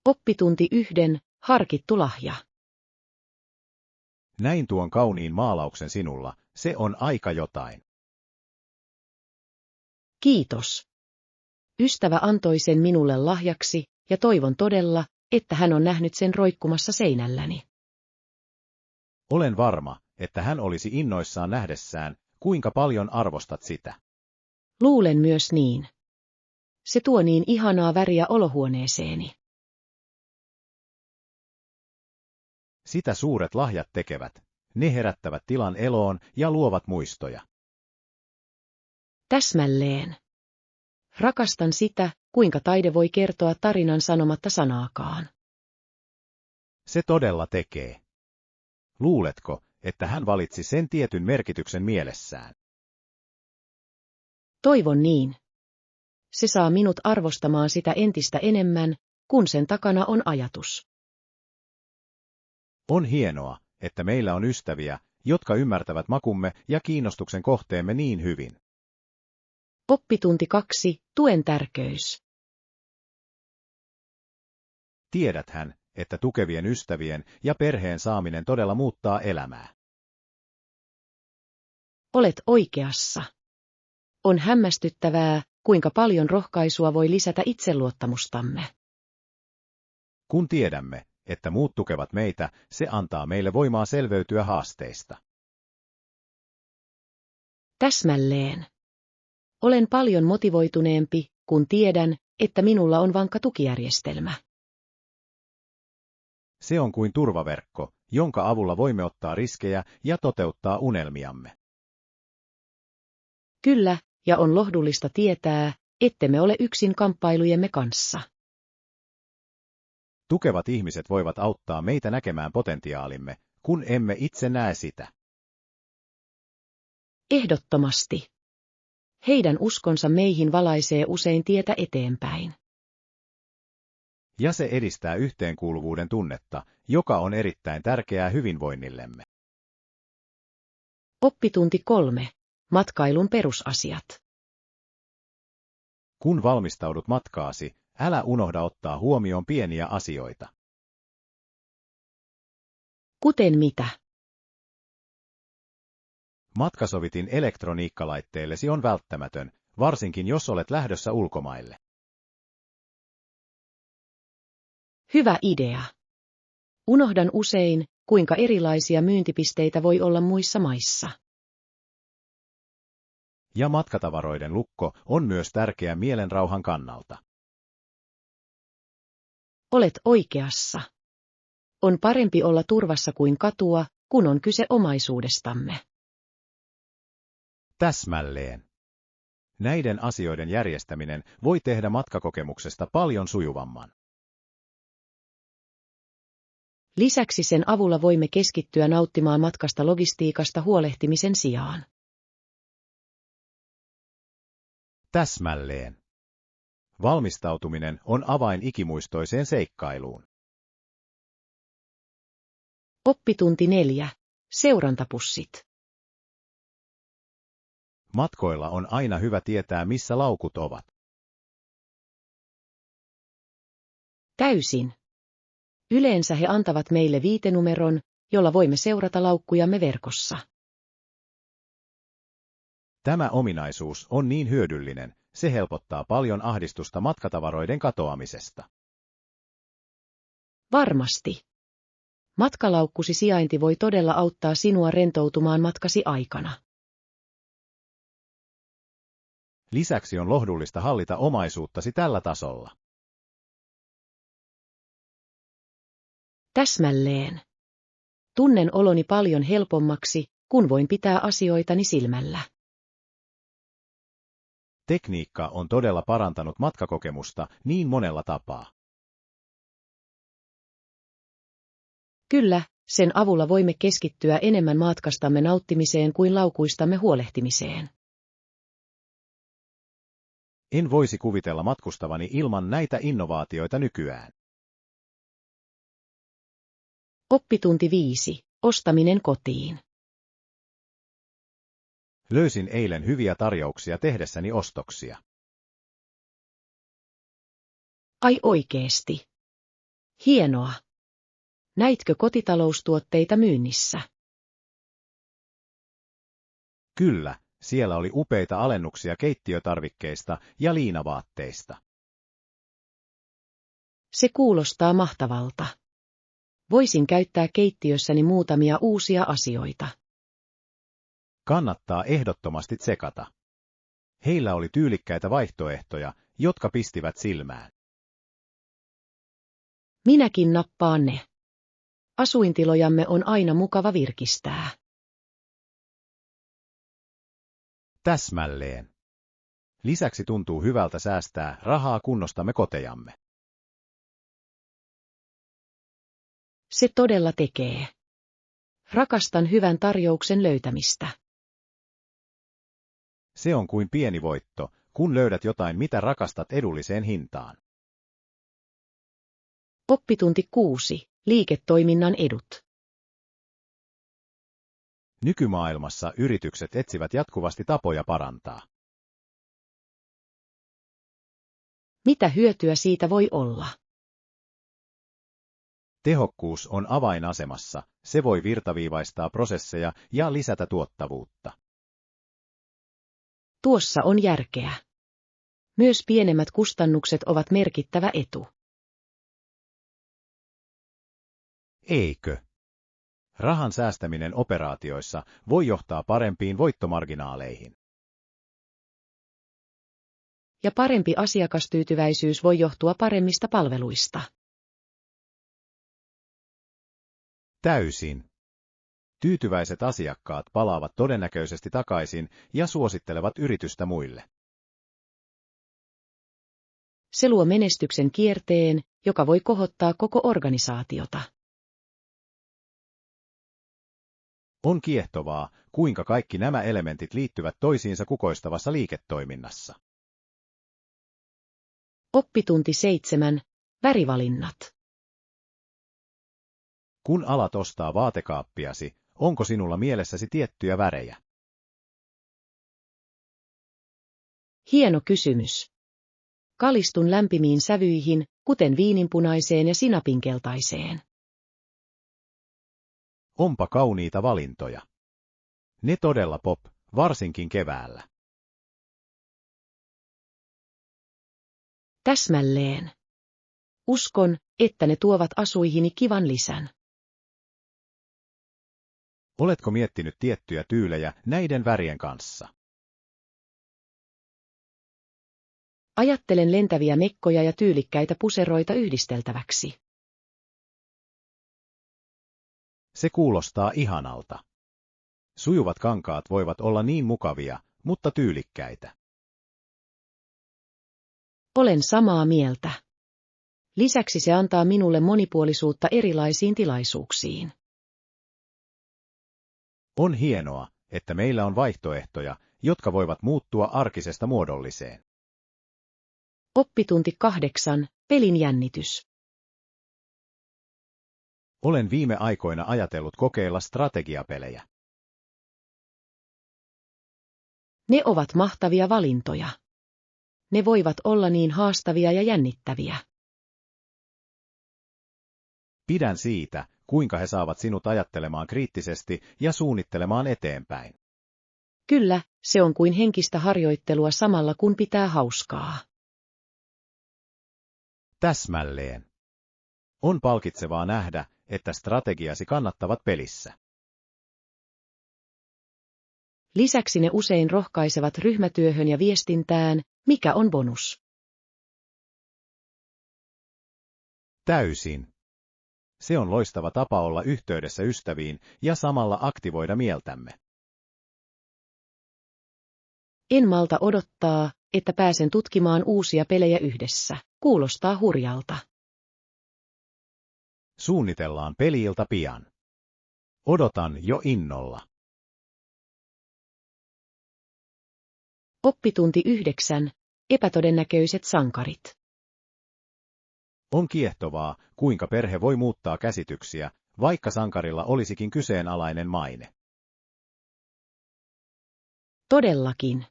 Oppitunti 1. Harkittu lahja. Näin tuon kauniin maalauksen sinulla, se on aika jotain. Kiitos. Ystävä antoi sen minulle lahjaksi, ja toivon todella, että hän on nähnyt sen roikkumassa seinälläni. Olen varma, että hän olisi innoissaan nähdessään, kuinka paljon arvostat sitä. Luulen myös niin. Se tuo niin ihanaa väriä olohuoneeseeni. Sitä suuret lahjat tekevät. Ne herättävät tilan eloon ja luovat muistoja. Täsmälleen. Rakastan sitä, kuinka taide voi kertoa tarinan sanomatta sanaakaan. Se todella tekee. Luuletko, että hän valitsi sen tietyn merkityksen mielessään? Toivon niin. Se saa minut arvostamaan sitä entistä enemmän, kun sen takana on ajatus. On hienoa, että meillä on ystäviä, jotka ymmärtävät makumme ja kiinnostuksen kohteemme niin hyvin. Oppitunti 2. Tuen tärkeys. Tiedäthän, että tukevien ystävien ja perheen saaminen todella muuttaa elämää. Olet oikeassa. On hämmästyttävää, kuinka paljon rohkaisua voi lisätä itseluottamustamme. Kun tiedämme, että muut tukevat meitä, se antaa meille voimaa selviytyä haasteista. Täsmälleen. Olen paljon motivoituneempi, kun tiedän, että minulla on vankka tukijärjestelmä. Se on kuin turvaverkko, jonka avulla voimme ottaa riskejä ja toteuttaa unelmiamme. Kyllä, ja on lohdullista tietää, ettemme ole yksin kamppailujemme kanssa. Tukevat ihmiset voivat auttaa meitä näkemään potentiaalimme, kun emme itse näe sitä. Ehdottomasti. Heidän uskonsa meihin valaisee usein tietä eteenpäin. Ja se edistää yhteenkuuluvuuden tunnetta, joka on erittäin tärkeää hyvinvoinnillemme. Oppitunti 3. Matkailun perusasiat. Kun valmistaudut matkaasi, älä unohda ottaa huomioon pieniä asioita. Kuten mitä? Matkasovitin elektroniikkalaitteellesi on välttämätön, varsinkin jos olet lähdössä ulkomaille. Hyvä idea. Unohdan usein, kuinka erilaisia myyntipisteitä voi olla muissa maissa. Ja matkatavaroiden lukko on myös tärkeä mielenrauhan kannalta. Olet oikeassa. On parempi olla turvassa kuin katua, kun on kyse omaisuudestamme. Täsmälleen. Näiden asioiden järjestäminen voi tehdä matkakokemuksesta paljon sujuvamman. Lisäksi sen avulla voimme keskittyä nauttimaan matkasta logistiikasta huolehtimisen sijaan. Täsmälleen. Valmistautuminen on avain ikimuistoiseen seikkailuun. Oppitunti 4. Seurantapussit. Matkoilla on aina hyvä tietää, missä laukut ovat. Täysin. Yleensä he antavat meille viitenumeron, jolla voimme seurata laukkujamme verkossa. Tämä ominaisuus on niin hyödyllinen, se helpottaa paljon ahdistusta matkatavaroiden katoamisesta. Varmasti. Matkalaukkusi sijainti voi todella auttaa sinua rentoutumaan matkasi aikana. Lisäksi on lohdullista hallita omaisuuttasi tällä tasolla. Täsmälleen. Tunnen oloni paljon helpommaksi, kun voin pitää asioitani silmällä. Tekniikka on todella parantanut matkakokemusta niin monella tapaa. Kyllä, sen avulla voimme keskittyä enemmän matkastamme nauttimiseen kuin laukuistamme huolehtimiseen. En voisi kuvitella matkustavani ilman näitä innovaatioita nykyään. Oppitunti 5. Ostaminen kotiin. Löysin eilen hyviä tarjouksia tehdessäni ostoksia. Ai oikeesti. Hienoa. Näitkö kotitaloustuotteita myynnissä? Kyllä, siellä oli upeita alennuksia keittiötarvikkeista ja liinavaatteista. Se kuulostaa mahtavalta. Voisin käyttää keittiössäni muutamia uusia asioita. Kannattaa ehdottomasti tsekata. Heillä oli tyylikkäitä vaihtoehtoja, jotka pistivät silmään. Minäkin nappaan ne. Asuintilojamme on aina mukava virkistää. Täsmälleen. Lisäksi tuntuu hyvältä säästää rahaa kunnostamme kotejamme. Se todella tekee. Rakastan hyvän tarjouksen löytämistä. Se on kuin pieni voitto, kun löydät jotain, mitä rakastat edulliseen hintaan. Oppitunti 6. Liiketoiminnan edut. Nykymaailmassa yritykset etsivät jatkuvasti tapoja parantaa. Mitä hyötyä siitä voi olla? Tehokkuus on avainasemassa, se voi virtaviivaistaa prosesseja ja lisätä tuottavuutta. Tuossa on järkeä. Myös pienemmät kustannukset ovat merkittävä etu. Eikö? Rahan säästäminen operaatioissa voi johtaa parempiin voittomarginaaleihin. Ja parempi asiakastyytyväisyys voi johtua paremmista palveluista. Täysin. Tyytyväiset asiakkaat palaavat todennäköisesti takaisin ja suosittelevat yritystä muille. Se luo menestyksen kierteen, joka voi kohottaa koko organisaatiota. On kiehtovaa, kuinka kaikki nämä elementit liittyvät toisiinsa kukoistavassa liiketoiminnassa. Oppitunti 7. Värivalinnat. Kun alat ostaa vaatekaappiasi, onko sinulla mielessäsi tiettyjä värejä? Hieno kysymys. Kalistun lämpimiin sävyihin, kuten viininpunaiseen ja sinapinkeltaiseen. Onpa kauniita valintoja. Ne todella pop, varsinkin keväällä. Täsmälleen. Uskon, että ne tuovat asuihini kivan lisän. Oletko miettinyt tiettyjä tyylejä näiden värien kanssa? Ajattelen lentäviä mekkoja ja tyylikkäitä puseroita yhdisteltäväksi. Se kuulostaa ihanalta. Sujuvat kankaat voivat olla niin mukavia, mutta tyylikkäitä. Olen samaa mieltä. Lisäksi se antaa minulle monipuolisuutta erilaisiin tilaisuuksiin. On hienoa, että meillä on vaihtoehtoja, jotka voivat muuttua arkisesta muodolliseen. Oppitunti 8. Pelin jännitys. Olen viime aikoina ajatellut kokeilla strategiapelejä. Ne ovat mahtavia valintoja. Ne voivat olla niin haastavia ja jännittäviä. Pidän siitä, kuinka he saavat sinut ajattelemaan kriittisesti ja suunnittelemaan eteenpäin. Kyllä, se on kuin henkistä harjoittelua samalla kun pitää hauskaa. Täsmälleen. On palkitsevaa nähdä, että strategiasi kannattavat pelissä. Lisäksi ne usein rohkaisevat ryhmätyöhön ja viestintään, mikä on bonus. Täysin. Se on loistava tapa olla yhteydessä ystäviin ja samalla aktivoida mieltämme. En malta odottaa, että pääsen tutkimaan uusia pelejä yhdessä. Kuulostaa hurjalta. Suunnitellaan peli-ilta pian. Odotan jo innolla. Oppitunti 9. Epätodennäköiset sankarit. On kiehtovaa, kuinka perhe voi muuttaa käsityksiä, vaikka sankarilla olisikin kyseenalainen maine. Todellakin.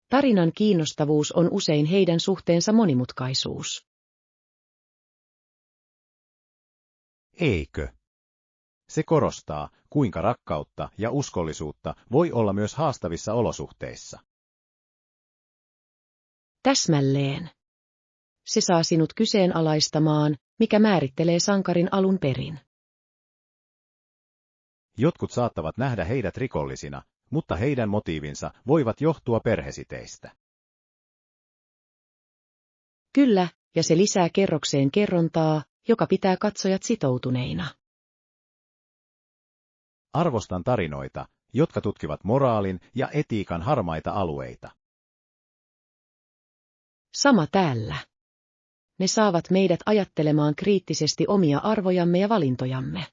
Tarinan kiinnostavuus on usein heidän suhteensa monimutkaisuus. Eikö? Se korostaa, kuinka rakkautta ja uskollisuutta voi olla myös haastavissa olosuhteissa. Täsmälleen. Se saa sinut kyseenalaistamaan, mikä määrittelee sankarin alun perin. Jotkut saattavat nähdä heidät rikollisina, mutta heidän motiivinsa voivat johtua perhesiteistä. Kyllä, ja se lisää kerrokseen kerrontaa, joka pitää katsojat sitoutuneina. Arvostan tarinoita, jotka tutkivat moraalin ja etiikan harmaita alueita. Sama täällä. Ne saavat meidät ajattelemaan kriittisesti omia arvojamme ja valintojamme.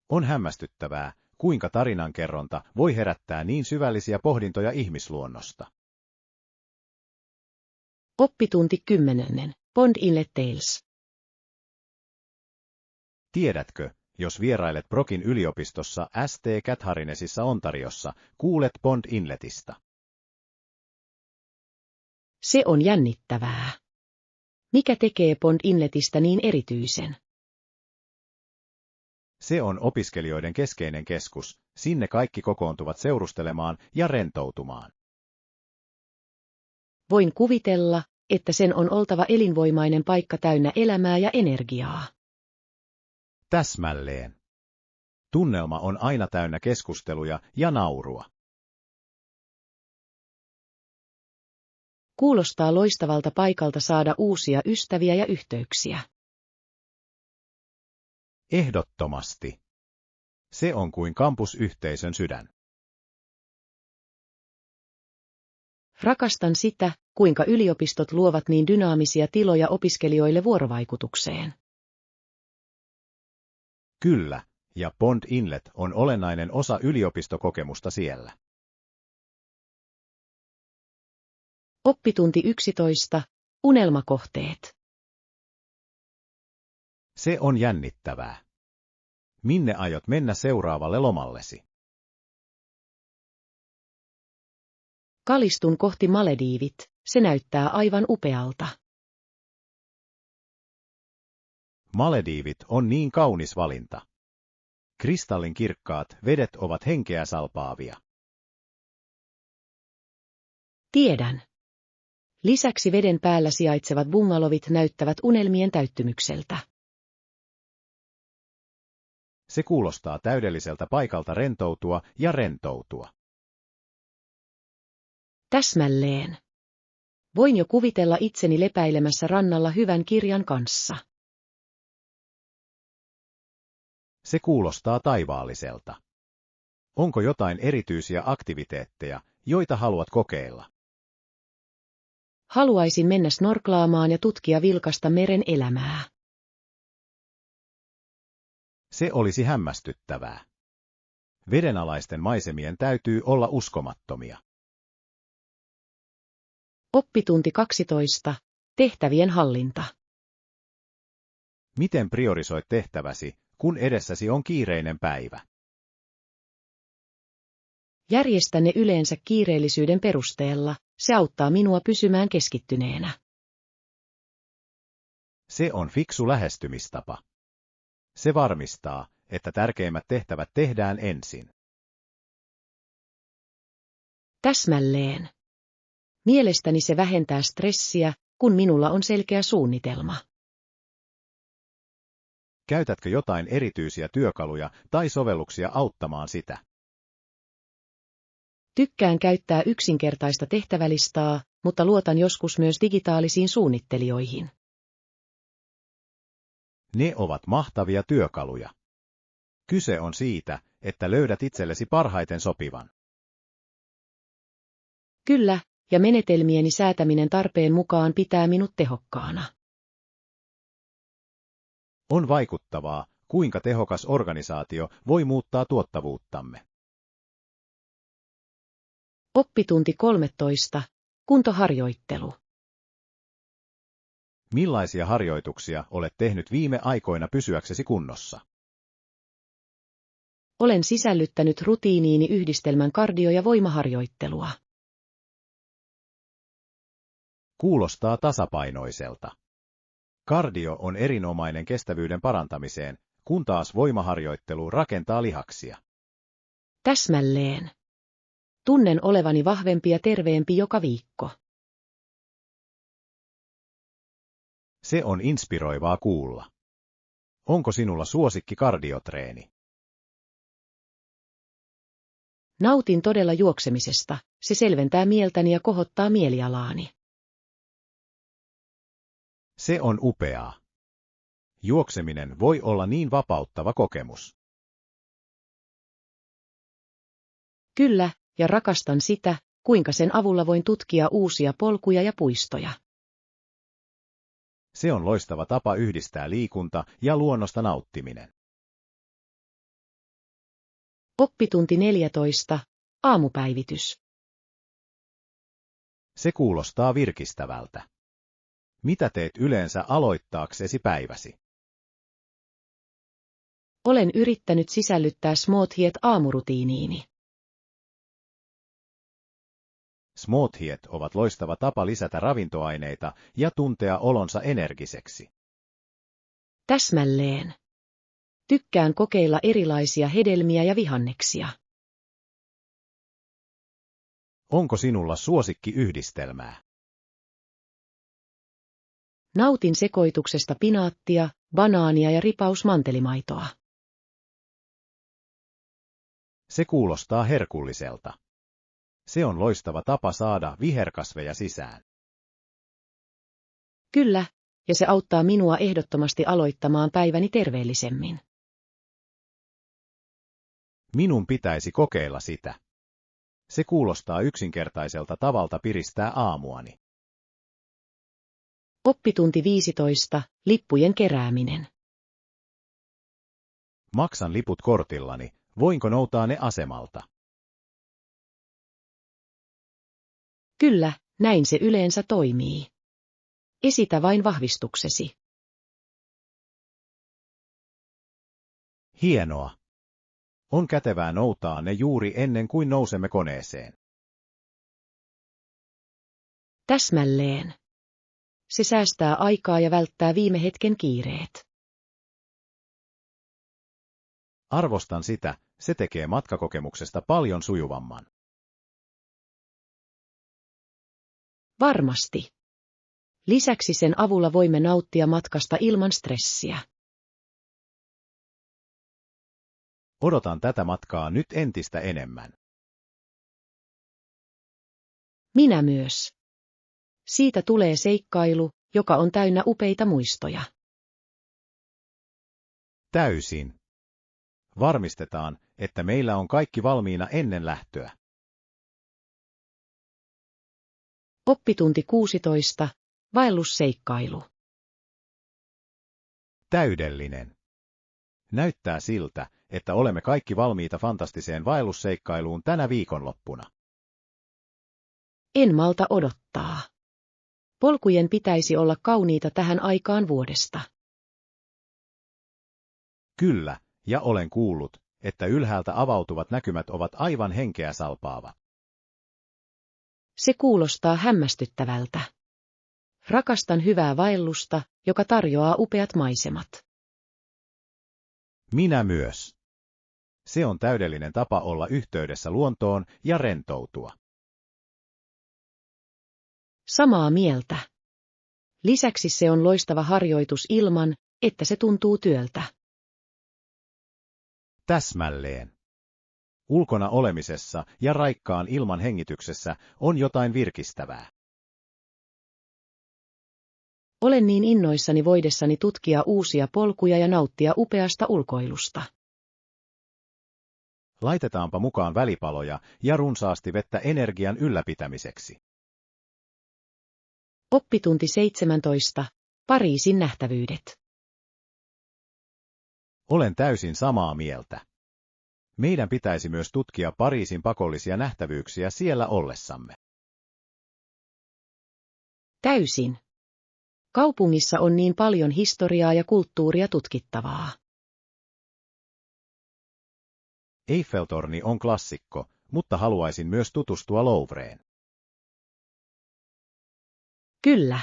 On hämmästyttävää, kuinka tarinankerronta voi herättää niin syvällisiä pohdintoja ihmisluonnosta. Oppitunti 10. Pond Inlet Tales. Tiedätkö, jos vierailet Brokin yliopistossa St. Catharinesissa Ontariossa, kuulet Pond Inletistä. Se on jännittävää. Mikä tekee Pond Inletistä niin erityisen? Se on opiskelijoiden keskeinen keskus, sinne kaikki kokoontuvat seurustelemaan ja rentoutumaan. Voin kuvitella, että sen on oltava elinvoimainen paikka täynnä elämää ja energiaa. Täsmälleen. Tunnelma on aina täynnä keskusteluja ja naurua. Kuulostaa loistavalta paikalta saada uusia ystäviä ja yhteyksiä. Ehdottomasti. Se on kuin kampusyhteisön sydän. Rakastan sitä, kuinka yliopistot luovat niin dynaamisia tiloja opiskelijoille vuorovaikutukseen. Kyllä, ja Pond Inlet on olennainen osa yliopistokokemusta siellä. Oppitunti 11. Unelmakohteet. Se on jännittävää. Minne aiot mennä seuraavalle lomallesi? Kalistun kohti Malediivit, se näyttää aivan upealta. Malediivit on niin kaunis valinta. Kristallinkirkkaat vedet ovat henkeä salpaavia. Tiedän. Lisäksi veden päällä sijaitsevat bungalovit näyttävät unelmien täyttymykseltä. Se kuulostaa täydelliseltä paikalta rentoutua ja rentoutua. Täsmälleen. Voin jo kuvitella itseni lepäilemässä rannalla hyvän kirjan kanssa. Se kuulostaa taivaalliselta. Onko jotain erityisiä aktiviteetteja, joita haluat kokeilla? Haluaisin mennä snorklaamaan ja tutkia vilkasta meren elämää. Se olisi hämmästyttävää. Vedenalaisten maisemien täytyy olla uskomattomia. Oppitunti 12. Tehtävien hallinta. Miten priorisoit tehtäväsi, kun edessäsi on kiireinen päivä? Järjestän ne yleensä kiireellisyyden perusteella, se auttaa minua pysymään keskittyneenä. Se on fiksu lähestymistapa. Se varmistaa, että tärkeimmät tehtävät tehdään ensin. Täsmälleen. Mielestäni se vähentää stressiä, kun minulla on selkeä suunnitelma. Käytätkö jotain erityisiä työkaluja tai sovelluksia auttamaan sitä? Tykkään käyttää yksinkertaista tehtävälistaa, mutta luotan joskus myös digitaalisiin suunnittelijoihin. Ne ovat mahtavia työkaluja. Kyse on siitä, että löydät itsellesi parhaiten sopivan. Kyllä, ja menetelmieni säätäminen tarpeen mukaan pitää minut tehokkaana. On vaikuttavaa, kuinka tehokas organisaatio voi muuttaa tuottavuuttamme. Oppitunti 13. Kuntoharjoittelu. Millaisia harjoituksia olet tehnyt viime aikoina pysyäksesi kunnossa? Olen sisällyttänyt rutiiniini yhdistelmän kardio- ja voimaharjoittelua. Kuulostaa tasapainoiselta. Kardio on erinomainen kestävyyden parantamiseen, kun taas voimaharjoittelu rakentaa lihaksia. Täsmälleen. Tunnen olevani vahvempi ja terveempi joka viikko. Se on inspiroivaa kuulla. Onko sinulla suosikki kardiotreeni? Nautin todella juoksemisesta, se selventää mieltäni ja kohottaa mielialaani. Se on upeaa. Juokseminen voi olla niin vapauttava kokemus. Kyllä, ja rakastan sitä, kuinka sen avulla voin tutkia uusia polkuja ja puistoja. Se on loistava tapa yhdistää liikunta ja luonnosta nauttiminen. Oppitunti 14. Aamupäivitys. Se kuulostaa virkistävältä. Mitä teet yleensä aloittaaksesi päiväsi? Olen yrittänyt sisällyttää smoothiet aamurutiiniini. Smoothiet ovat loistava tapa lisätä ravintoaineita ja tuntea olonsa energiseksi. Täsmälleen. Tykkään kokeilla erilaisia hedelmiä ja vihanneksia. Onko sinulla suosikkiyhdistelmää? Nautin sekoituksesta pinaattia, banaania ja ripaus mantelimaitoa. Se kuulostaa herkulliselta. Se on loistava tapa saada viherkasveja sisään. Kyllä, ja se auttaa minua ehdottomasti aloittamaan päiväni terveellisemmin. Minun pitäisi kokeilla sitä. Se kuulostaa yksinkertaiselta tavalta piristää aamuani. Oppitunti 15. Lippujen kerääminen. Maksan liput kortillani, voinko noutaa ne asemalta? Kyllä, näin se yleensä toimii. Esitä vain vahvistuksesi. Hienoa. On kätevää noutaa ne juuri ennen kuin nousemme koneeseen. Täsmälleen. Se säästää aikaa ja välttää viime hetken kiireet. Arvostan sitä, se tekee matkakokemuksesta paljon sujuvamman. Varmasti. Lisäksi sen avulla voimme nauttia matkasta ilman stressiä. Odotan tätä matkaa nyt entistä enemmän. Minä myös. Siitä tulee seikkailu, joka on täynnä upeita muistoja. Täysin. Varmistetaan, että meillä on kaikki valmiina ennen lähtöä. Oppitunti 16. Vaellusseikkailu. Täydellinen. Näyttää siltä, että olemme kaikki valmiita fantastiseen vaellusseikkailuun tänä viikonloppuna. En malta odottaa. Polkujen pitäisi olla kauniita tähän aikaan vuodesta. Kyllä, ja olen kuullut, että ylhäältä avautuvat näkymät ovat aivan henkeä salpaava. Se kuulostaa hämmästyttävältä. Rakastan hyvää vaellusta, joka tarjoaa upeat maisemat. Minä myös. Se on täydellinen tapa olla yhteydessä luontoon ja rentoutua. Samaa mieltä. Lisäksi se on loistava harjoitus ilman, että se tuntuu työltä. Täsmälleen. Ulkona olemisessa ja raikkaan ilman hengityksessä on jotain virkistävää. Olen niin innoissani voidessani tutkia uusia polkuja ja nauttia upeasta ulkoilusta. Laitetaanpa mukaan välipaloja ja runsaasti vettä energian ylläpitämiseksi. Oppitunti 17. Pariisin nähtävyydet. Olen täysin samaa mieltä. Meidän pitäisi myös tutkia Pariisin pakollisia nähtävyyksiä siellä ollessamme. Täysin. Kaupungissa on niin paljon historiaa ja kulttuuria tutkittavaa. Eiffeltorni on klassikko, mutta haluaisin myös tutustua Louvreen. Kyllä.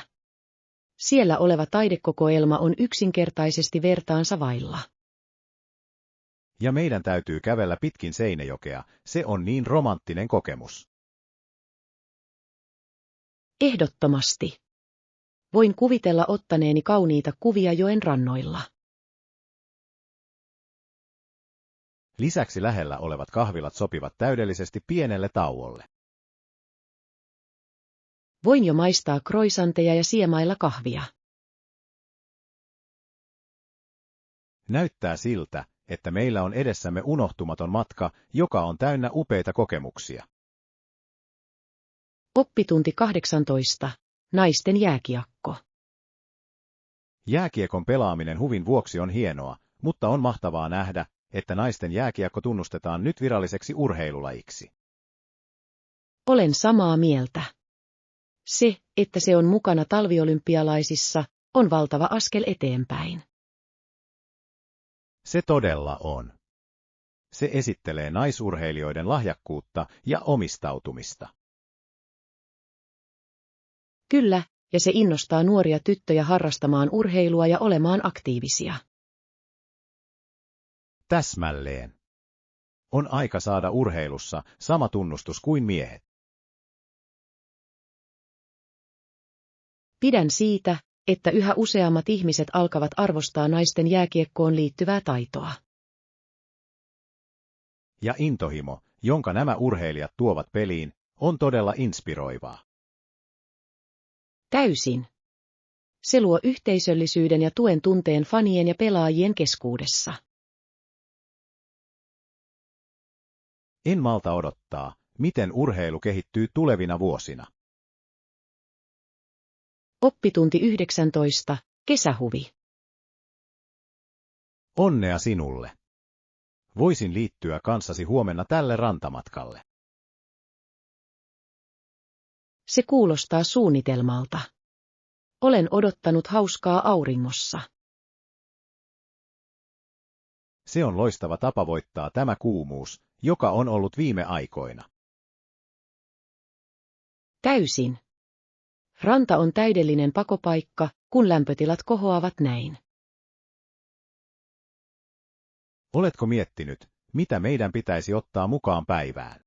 Siellä oleva taidekokoelma on yksinkertaisesti vertaansa vailla. Ja meidän täytyy kävellä pitkin Seinäjokea, se on niin romanttinen kokemus. Ehdottomasti. Voin kuvitella ottaneeni kauniita kuvia joen rannoilla. Lisäksi lähellä olevat kahvilat sopivat täydellisesti pienelle tauolle. Voin jo maistaa croissanteja ja siemailla kahvia. Näyttää siltä, että meillä on edessämme unohtumaton matka, joka on täynnä upeita kokemuksia. Oppitunti 18. Naisten jääkiekko. Jääkiekon pelaaminen huvin vuoksi on hienoa, mutta on mahtavaa nähdä, että naisten jääkiekko tunnustetaan nyt viralliseksi urheilulajiksi. Olen samaa mieltä. Se, että se on mukana talviolympialaisissa, on valtava askel eteenpäin. Se todella on. Se esittelee naisurheilijoiden lahjakkuutta ja omistautumista. Kyllä, ja se innostaa nuoria tyttöjä harrastamaan urheilua ja olemaan aktiivisia. Täsmälleen. On aika saada urheilussa sama tunnustus kuin miehet. Pidän siitä, että yhä useammat ihmiset alkavat arvostaa naisten jääkiekkoon liittyvää taitoa. Ja intohimo, jonka nämä urheilijat tuovat peliin, on todella inspiroivaa. Täysin. Se luo yhteisöllisyyden ja tuen tunteen fanien ja pelaajien keskuudessa. En malta odottaa, miten urheilu kehittyy tulevina vuosina. Oppitunti 19. Kesähuvi. Onnea sinulle. Voisin liittyä kanssasi huomenna tälle rantamatkalle. Se kuulostaa suunnitelmalta. Olen odottanut hauskaa auringossa. Se on loistava tapa voittaa tämä kuumuus, joka on ollut viime aikoina. Täysin. Ranta on täydellinen pakopaikka, kun lämpötilat kohoavat näin. Oletko miettinyt, mitä meidän pitäisi ottaa mukaan päivään?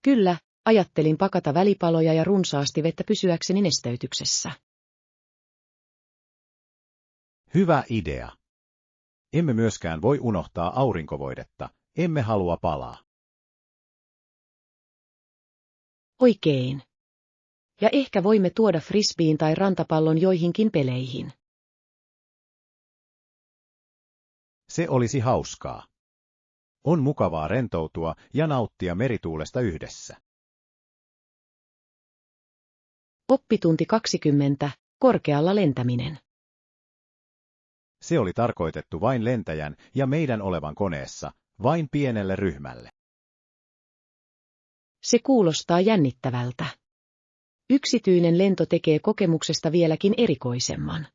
Kyllä, ajattelin pakata välipaloja ja runsaasti vettä pysyäkseni nesteytyksessä. Hyvä idea. Emme myöskään voi unohtaa aurinkovoidetta, emme halua palaa. Oikein. Ja ehkä voimme tuoda frisbeen tai rantapallon joihinkin peleihin. Se olisi hauskaa. On mukavaa rentoutua ja nauttia merituulesta yhdessä. Oppitunti 20. Korkealla lentäminen. Se oli tarkoitettu vain lentäjän ja meidän olevan koneessa, vain pienelle ryhmälle. Se kuulostaa jännittävältä. Yksityinen lento tekee kokemuksesta vieläkin erikoisemman.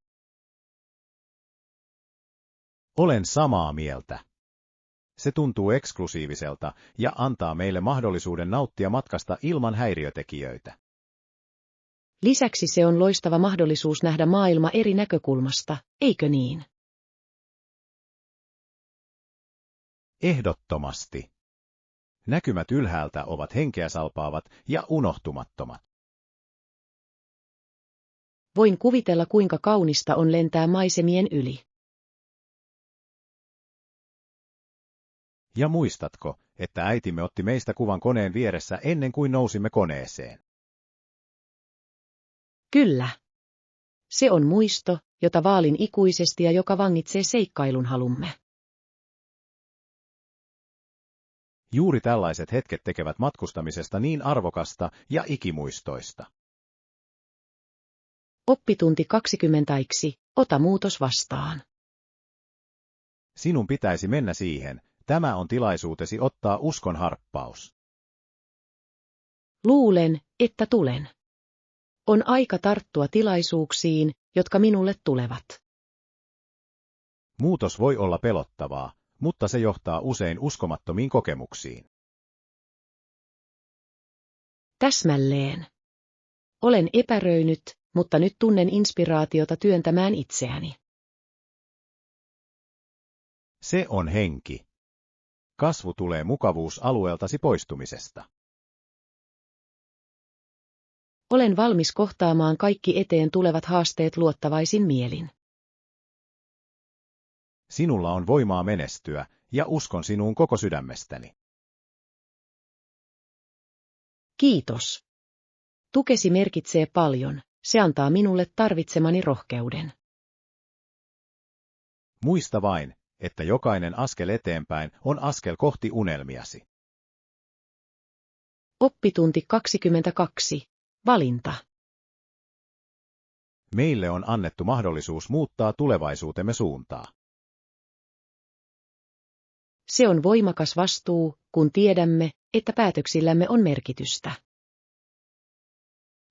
Olen samaa mieltä. Se tuntuu eksklusiiviselta ja antaa meille mahdollisuuden nauttia matkasta ilman häiriötekijöitä. Lisäksi se on loistava mahdollisuus nähdä maailma eri näkökulmasta, eikö niin? Ehdottomasti. Näkymät ylhäältä ovat henkeä salpaavat ja unohtumattomat. Voin kuvitella, kuinka kaunista on lentää maisemien yli. Ja muistatko, että äitimme otti meistä kuvan koneen vieressä ennen kuin nousimme koneeseen? Kyllä. Se on muisto, jota vaalin ikuisesti ja joka vangitsee seikkailun halumme. Juuri tällaiset hetket tekevät matkustamisesta niin arvokasta ja ikimuistoista. Oppitunti 20. Ota muutos vastaan. Sinun pitäisi mennä siihen, tämä on tilaisuutesi ottaa uskon harppaus. Luulen, että tulen. On aika tarttua tilaisuuksiin, jotka minulle tulevat. Muutos voi olla pelottavaa, mutta se johtaa usein uskomattomiin kokemuksiin. Täsmälleen. Olen epäröinyt, mutta nyt tunnen inspiraatiota työntämään itseäni. Se on henki. Kasvu tulee mukavuusalueeltasi poistumisesta. Olen valmis kohtaamaan kaikki eteen tulevat haasteet luottavaisin mielin. Sinulla on voimaa menestyä, ja uskon sinuun koko sydämestäni. Kiitos. Tukesi merkitsee paljon, se antaa minulle tarvitsemani rohkeuden. Muista vain, että jokainen askel eteenpäin on askel kohti unelmiasi. Oppitunti 22. Valinta. Meille on annettu mahdollisuus muuttaa tulevaisuutemme suuntaa. Se on voimakas vastuu, kun tiedämme, että päätöksillämme on merkitystä.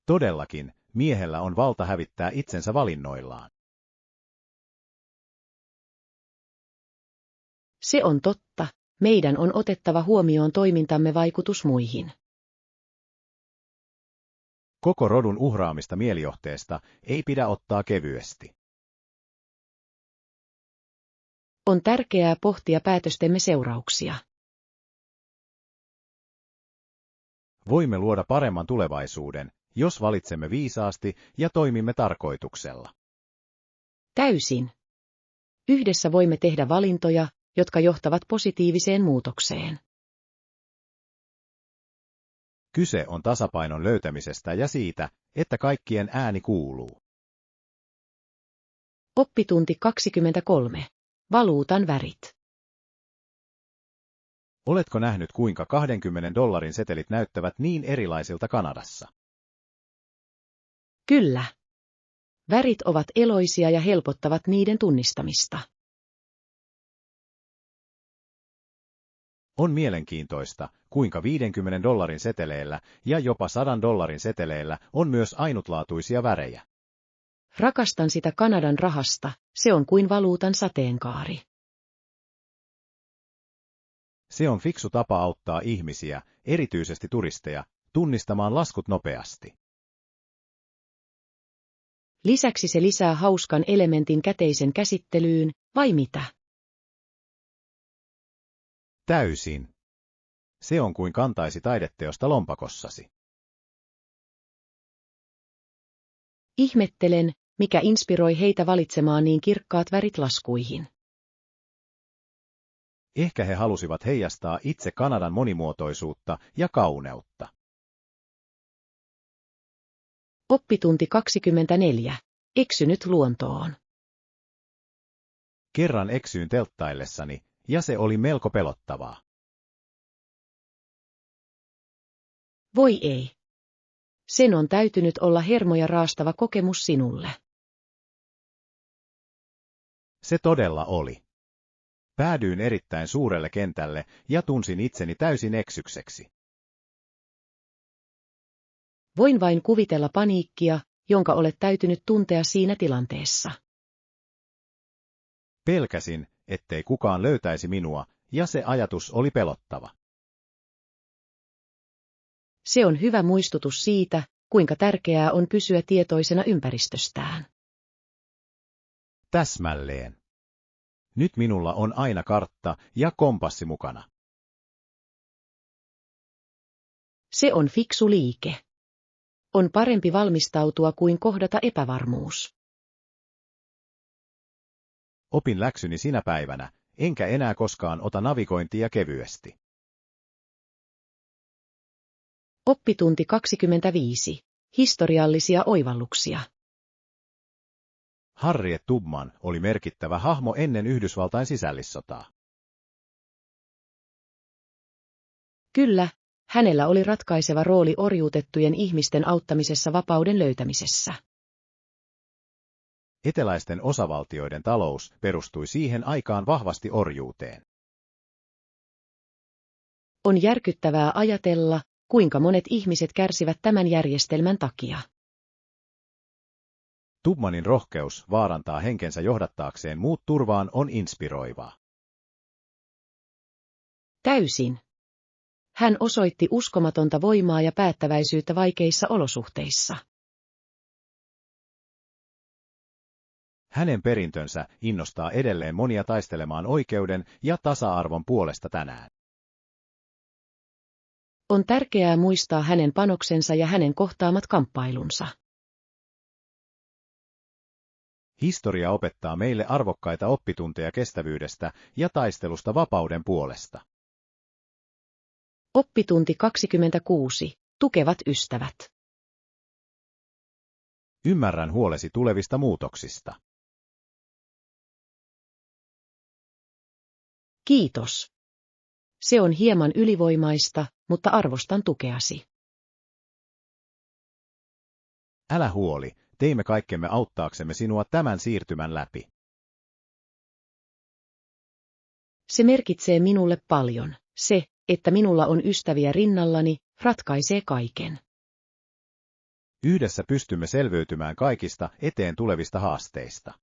Todellakin, miehellä on valta hävittää itsensä valinnoillaan. Se on totta, meidän on otettava huomioon toimintamme vaikutus muihin. Koko rodun uhraamista mielijohteesta ei pidä ottaa kevyesti. On tärkeää pohtia päätöstemme seurauksia. Voimme luoda paremman tulevaisuuden, jos valitsemme viisaasti ja toimimme tarkoituksella. Täysin. Yhdessä voimme tehdä valintoja, jotka johtavat positiiviseen muutokseen. Kyse on tasapainon löytämisestä ja siitä, että kaikkien ääni kuuluu. Oppitunti 23. Valuutan värit. Oletko nähnyt, kuinka $20 setelit näyttävät niin erilaisilta Kanadassa? Kyllä. Värit ovat eloisia ja helpottavat niiden tunnistamista. On mielenkiintoista, kuinka $50 seteleillä ja jopa $100 seteleillä on myös ainutlaatuisia värejä. Rakastan sitä Kanadan rahasta, se on kuin valuutan sateenkaari. Se on fiksu tapa auttaa ihmisiä, erityisesti turisteja, tunnistamaan laskut nopeasti. Lisäksi se lisää hauskan elementin käteisen käsittelyyn, vai mitä? Täysin. Se on kuin kantaisi taideteosta lompakossasi. Ihmettelen, mikä inspiroi heitä valitsemaan niin kirkkaat värit laskuihin. Ehkä he halusivat heijastaa itse Kanadan monimuotoisuutta ja kauneutta. Oppitunti 24. Eksynyt luontoon. Kerran eksyin telttaillessani, ja se oli melko pelottavaa. Voi ei. Sen on täytynyt olla hermoja raastava kokemus sinulle. Se todella oli. Päädyin erittäin suurelle kentälle ja tunsin itseni täysin eksykseksi. Voin vain kuvitella paniikkia, jonka olet täytynyt tuntea siinä tilanteessa. Pelkäsin, ettei kukaan löytäisi minua, ja se ajatus oli pelottava. Se on hyvä muistutus siitä, kuinka tärkeää on pysyä tietoisena ympäristöstään. Täsmälleen. Nyt minulla on aina kartta ja kompassi mukana. Se on fiksu liike. On parempi valmistautua kuin kohdata epävarmuus. Opin läksyni sinä päivänä, enkä enää koskaan ota navigointia kevyesti. Oppitunti 25. Historiallisia oivalluksia. Harriet Tubman oli merkittävä hahmo ennen Yhdysvaltain sisällissotaa. Kyllä, hänellä oli ratkaiseva rooli orjuutettujen ihmisten auttamisessa vapauden löytämisessä. Eteläisten osavaltioiden talous perustui siihen aikaan vahvasti orjuuteen. On järkyttävää ajatella, kuinka monet ihmiset kärsivät tämän järjestelmän takia. Tubmanin rohkeus vaarantaa henkensä johdattaakseen muut turvaan on inspiroivaa. Täysin. Hän osoitti uskomatonta voimaa ja päättäväisyyttä vaikeissa olosuhteissa. Hänen perintönsä innostaa edelleen monia taistelemaan oikeuden ja tasa-arvon puolesta tänään. On tärkeää muistaa hänen panoksensa ja hänen kohtaamat kamppailunsa. Historia opettaa meille arvokkaita oppitunteja kestävyydestä ja taistelusta vapauden puolesta. Oppitunti 26. Tukevat ystävät. Ymmärrän huolesi tulevista muutoksista. Kiitos. Se on hieman ylivoimaista, mutta arvostan tukeasi. Älä huoli, teimme kaikkemme auttaaksemme sinua tämän siirtymän läpi. Se merkitsee minulle paljon. Se, että minulla on ystäviä rinnallani, ratkaisee kaiken. Yhdessä pystymme selviytymään kaikista eteen tulevista haasteista.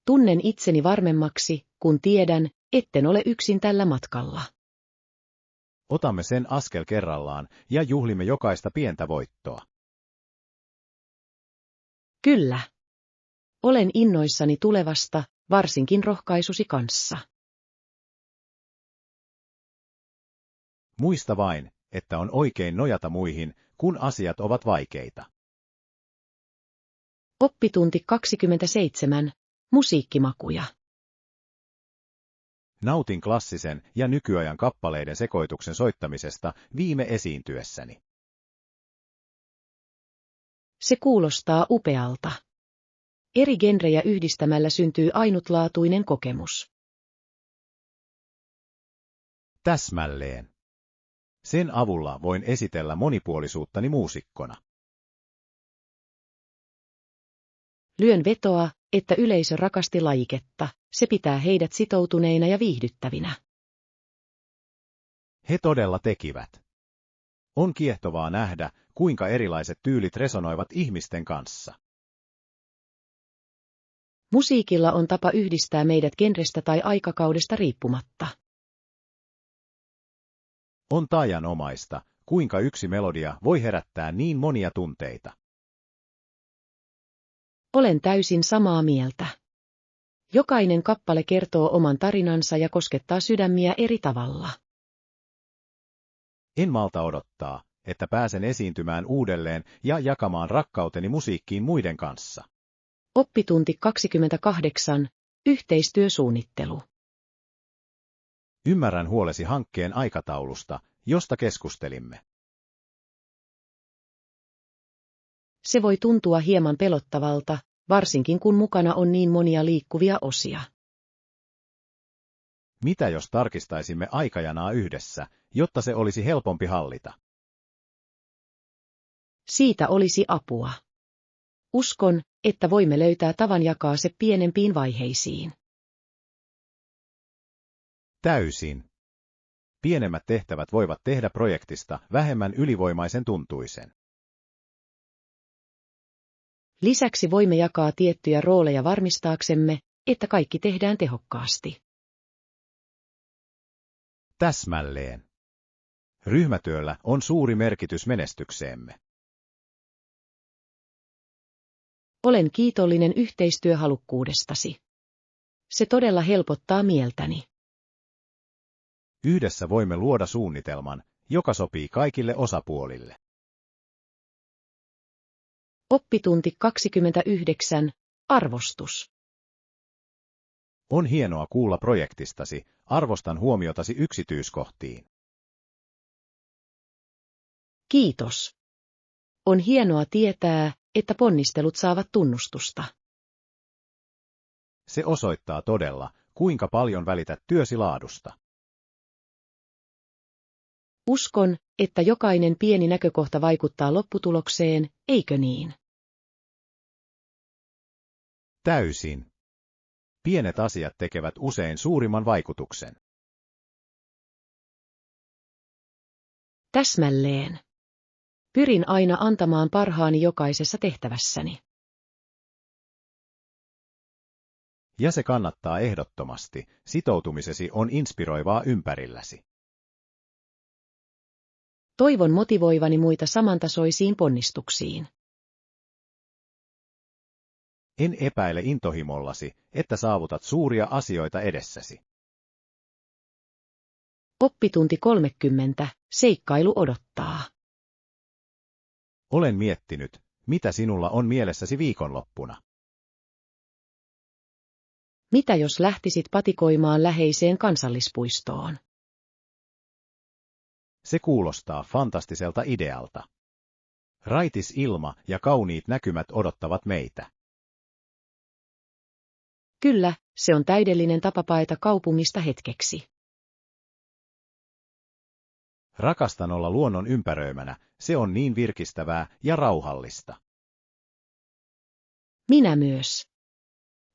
Tunnen itseni varmemmaksi, kun tiedän, etten ole yksin tällä matkalla. Otamme sen askel kerrallaan ja juhlimme jokaista pientä voittoa. Kyllä. Olen innoissani tulevasta, varsinkin rohkaisusi kanssa. Muista vain, että on oikein nojata muihin, kun asiat ovat vaikeita. Oppitunti 27. Musiikkimakuja. Nautin klassisen ja nykyajan kappaleiden sekoituksen soittamisesta viime esiintyessäni. Se kuulostaa upealta. Eri genrejä yhdistämällä syntyy ainutlaatuinen kokemus. Täsmälleen. Sen avulla voin esitellä monipuolisuuttani muusikkona. Lyön vetoa, että yleisö rakasti lajiketta, se pitää heidät sitoutuneina ja viihdyttävinä. He todella tekivät. On kiehtovaa nähdä, kuinka erilaiset tyylit resonoivat ihmisten kanssa. Musiikilla on tapa yhdistää meidät genrestä tai aikakaudesta riippumatta. On taianomaista, kuinka yksi melodia voi herättää niin monia tunteita. Olen täysin samaa mieltä. Jokainen kappale kertoo oman tarinansa ja koskettaa sydämiä eri tavalla. En malta odottaa, että pääsen esiintymään uudelleen ja jakamaan rakkauteni musiikkiin muiden kanssa. Oppitunti 28. Yhteistyösuunnittelu. Ymmärrän huolesi hankkeen aikataulusta, josta keskustelimme. Se voi tuntua hieman pelottavalta, varsinkin kun mukana on niin monia liikkuvia osia. Mitä jos tarkistaisimme aikajanaa yhdessä, jotta se olisi helpompi hallita? Siitä olisi apua. Uskon, että voimme löytää tavan jakaa se pienempiin vaiheisiin. Täysin. Pienemmät tehtävät voivat tehdä projektista vähemmän ylivoimaisen tuntuisen. Lisäksi voimme jakaa tiettyjä rooleja varmistaaksemme, että kaikki tehdään tehokkaasti. Täsmälleen. Ryhmätyöllä on suuri merkitys menestykseemme. Olen kiitollinen yhteistyöhalukkuudestasi. Se todella helpottaa mieltäni. Yhdessä voimme luoda suunnitelman, joka sopii kaikille osapuolille. Oppitunti 29. Arvostus. On hienoa kuulla projektistasi, arvostan huomiotasi yksityiskohtiin. Kiitos. On hienoa tietää, että ponnistelut saavat tunnustusta. Se osoittaa todella, kuinka paljon välität työsi laadusta. Uskon, että jokainen pieni näkökohta vaikuttaa lopputulokseen, eikö niin? Täysin. Pienet asiat tekevät usein suurimman vaikutuksen. Täsmälleen. Pyrin aina antamaan parhaani jokaisessa tehtävässäni. Ja se kannattaa ehdottomasti, sitoutumisesi on inspiroivaa ympärilläsi. Toivon motivoivani muita samantasoisiin ponnistuksiin. En epäile intohimollasi, että saavutat suuria asioita edessäsi. Oppitunti 30. Seikkailu odottaa. Olen miettinyt, mitä sinulla on mielessäsi viikonloppuna. Mitä jos lähtisit patikoimaan läheiseen kansallispuistoon? Se kuulostaa fantastiselta idealta. Raitis ilma ja kauniit näkymät odottavat meitä. Kyllä, se on täydellinen tapa paeta kaupungista hetkeksi. Rakastan olla luonnon ympäröimänä, se on niin virkistävää ja rauhallista. Minä myös.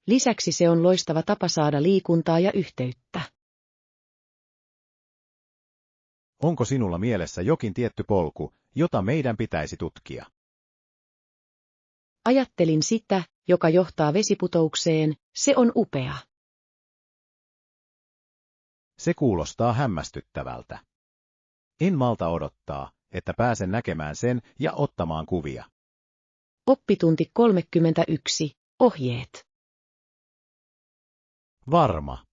Lisäksi se on loistava tapa saada liikuntaa ja yhteyttä. Onko sinulla mielessä jokin tietty polku, jota meidän pitäisi tutkia? Ajattelin sitä, joka johtaa vesiputoukseen, se on upea. Se kuulostaa hämmästyttävältä. En malta odottaa, että pääsen näkemään sen ja ottamaan kuvia. Oppitunti 31. Ohjeet. Varma.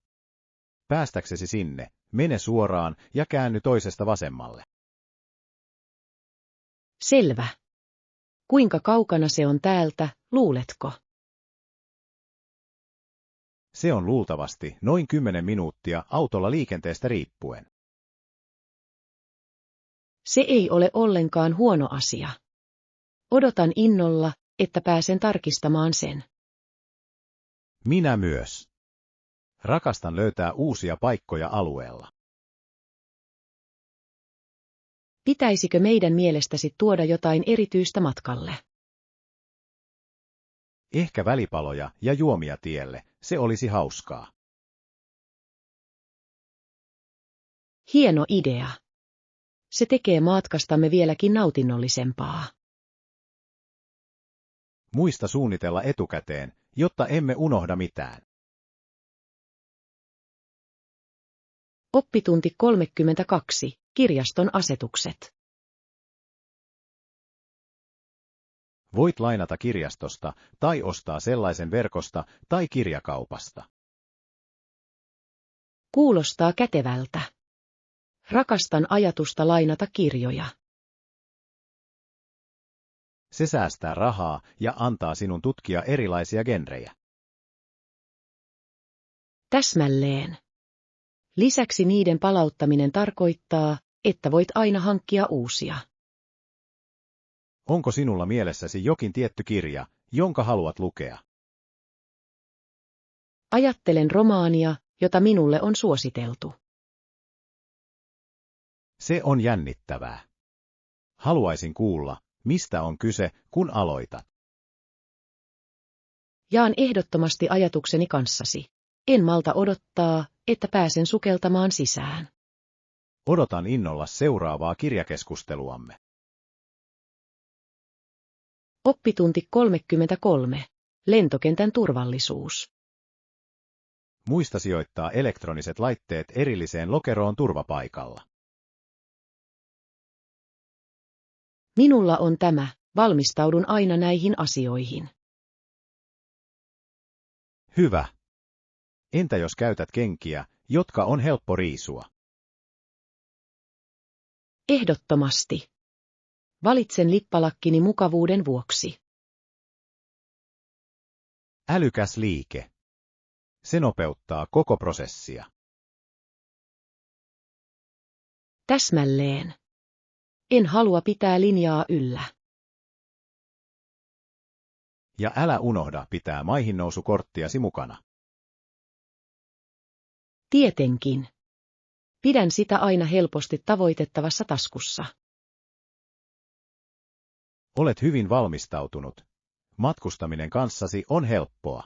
Päästäksesi sinne, mene suoraan ja käänny toisesta vasemmalle. Selvä. Kuinka kaukana se on täältä, luuletko? Se on luultavasti noin 10 minuuttia autolla liikenteestä riippuen. Se ei ole ollenkaan huono asia. Odotan innolla, että pääsen tarkistamaan sen. Minä myös. Rakastan löytää uusia paikkoja alueella. Pitäisikö meidän mielestäsi tuoda jotain erityistä matkalle? Ehkä välipaloja ja juomia tielle, se olisi hauskaa. Hieno idea. Se tekee matkastamme vieläkin nautinnollisempaa. Muista suunnitella etukäteen, jotta emme unohda mitään. Oppitunti 32. Kirjaston asetukset. Voit lainata kirjastosta tai ostaa sellaisen verkosta tai kirjakaupasta. Kuulostaa kätevältä. Rakastan ajatusta lainata kirjoja. Se säästää rahaa ja antaa sinun tutkia erilaisia genrejä. Täsmälleen. Lisäksi niiden palauttaminen tarkoittaa, että voit aina hankkia uusia. Onko sinulla mielessäsi jokin tietty kirja, jonka haluat lukea? Ajattelen romaania, jota minulle on suositeltu. Se on jännittävää. Haluaisin kuulla, mistä on kyse, kun aloitat. Jaan ehdottomasti ajatukseni kanssasi. En malta odottaa, että pääsen sukeltamaan sisään. Odotan innolla seuraavaa kirjakeskusteluamme. Oppitunti 33. Lentokentän turvallisuus. Muista sijoittaa elektroniset laitteet erilliseen lokeroon turvapaikalla. Minulla on tämä, valmistaudun aina näihin asioihin. Hyvä. Entä jos käytät kenkiä, jotka on helppo riisua? Ehdottomasti. Valitsen lippalakkini mukavuuden vuoksi. Älykäs liike. Se nopeuttaa koko prosessia. Täsmälleen. En halua pitää linjaa yllä. Ja älä unohda pitää maihinnousukorttiasi mukana. Tietenkin. Pidän sitä aina helposti tavoitettavassa taskussa. Olet hyvin valmistautunut. Matkustaminen kanssasi on helppoa.